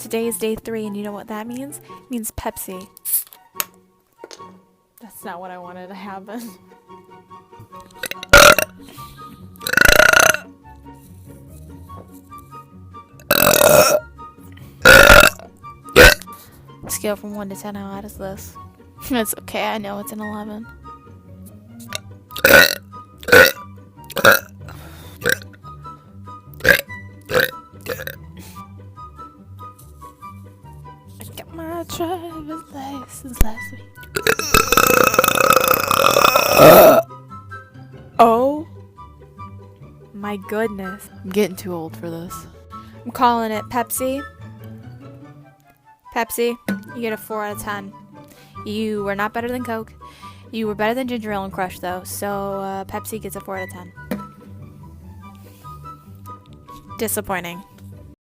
Today is day 3, and you know what that means? It means Pepsi. That's not what I wanted to happen. Scale from 1 to 10, how hot is this? It's okay, I know it's an 11. I got my driver's license last week. Oh my goodness. I'm getting too old for this. I'm calling it Pepsi. Pepsi, you get a 4 out of 10. You were not better than Coke. You were better than Ginger Ale and Crush, though. So Pepsi gets a 4 out of 10. Disappointing.